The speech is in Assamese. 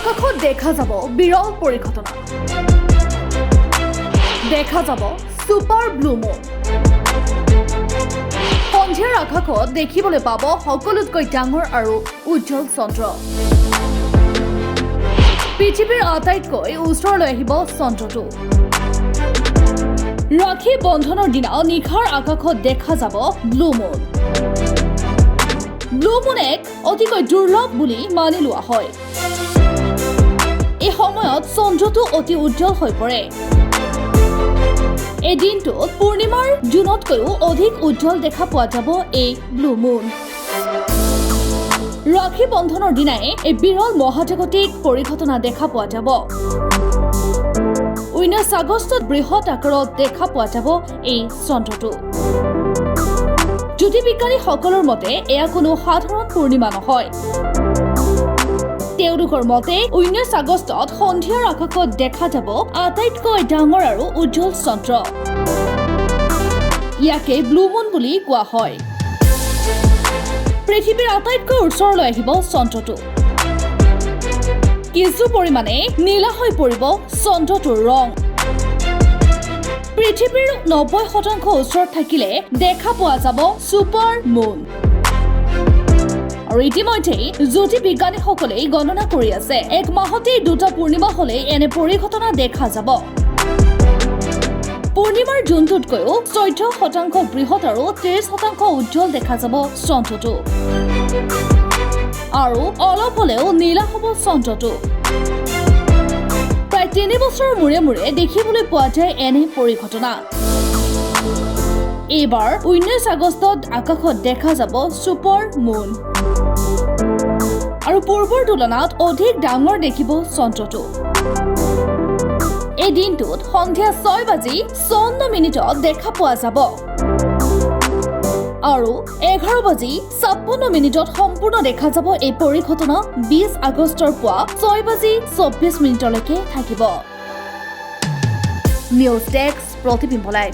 আকাশত দেখা যাব বিৰল পৰিঘটনা দেখা যাব সুপাৰ ব্লু মুন সন্ধিয়াৰ আকাশত দেখিবলৈ পাব সকলোতকৈ ডাঙৰ আৰু উজ্জ্বল চন্দ্ৰ পৃথিৱীৰ আটাইতকৈ ওচৰলৈ আহিব চন্দ্ৰটো ৰাখী বন্ধনৰ দিনা নিশাৰ আকাশত দেখা যাব ব্লু মুন ব্লু মুন এক অতিকৈ দুৰ্লভ বুলি মানি লোৱা হয় এই সময়ত চন্দ্ৰটো অতি উজ্জ্বল হৈ পৰে এই দিনটোত পূৰ্ণিমাৰ জোনতকৈও অধিক উজ্জ্বল দেখা পোৱা যাব এই ব্লু মুন ৰাখী বন্ধনৰ দিনাই এই বিৰল মহাজাগতিক পৰিঘটনা দেখা পোৱা যাব 19 আগষ্টত বৃহৎ আকাৰত দেখা পোৱা যাব এই চন্দ্ৰটো জ্যোতিৰ্বিজ্ঞানীসকলৰ মতে এয়া কোনো সাধাৰণ পূৰ্ণিমা নহয় তেওঁলোকৰ মতে 19 আগষ্টত সন্ধিয়াৰ আকাশত দেখা যাব আটাইতকৈ ডাঙৰ আৰু উজ্জ্বল চন্দ্ৰ ইয়াকে ব্লু মুন বুলি কোৱা হয় পৃথিৱীৰ আটাইতকৈ ওচৰলৈ আহিব চন্দ্ৰটো কিছু পৰিমাণে নীলা হৈ পৰিব চন্দ্ৰটোৰ ৰং পৃথিৱীৰ 90% ওচৰত থাকিলে দেখা পোৱা যাব সুপাৰ মুন আৰু ইতিমধ্যে জ্যোতিৰ্বিজ্ঞানীসকলে গণনা কৰি আছে এক মাহতে দুটা পূৰ্ণিমা হলে এনে পৰিঘটনা দেখা যাব পূৰ্ণিমাৰ জোনটোতকৈও 14% বৃহৎ আৰু 30% উজ্জ্বল দেখা যাব চন্দ্ৰটো আৰু অলপ হলেও নীলা হ'ব চন্দ্ৰটো প্ৰায় 3 বছৰৰ মূৰে মূৰে দেখিবলৈ পোৱা যায় এনে পৰিঘটনা এইবাৰ 19 আগষ্টত আকাশত দেখা যাব সুপাৰ মুন আৰু পূৰ্বৰ তুলনাত অধিক ডাঙৰ দেখিব চন্দ্ৰটো এই দিনটোত সন্ধিয়া 6:54 দেখা পোৱা যাব আৰু 11:56 সম্পূৰ্ণ দেখা যাব এই পৰিঘটনা 20 আগষ্টৰ পুৱা 6:24 লৈকে থাকিব নিউজ ডেস্ক প্ৰতিবিম্ব লাইভ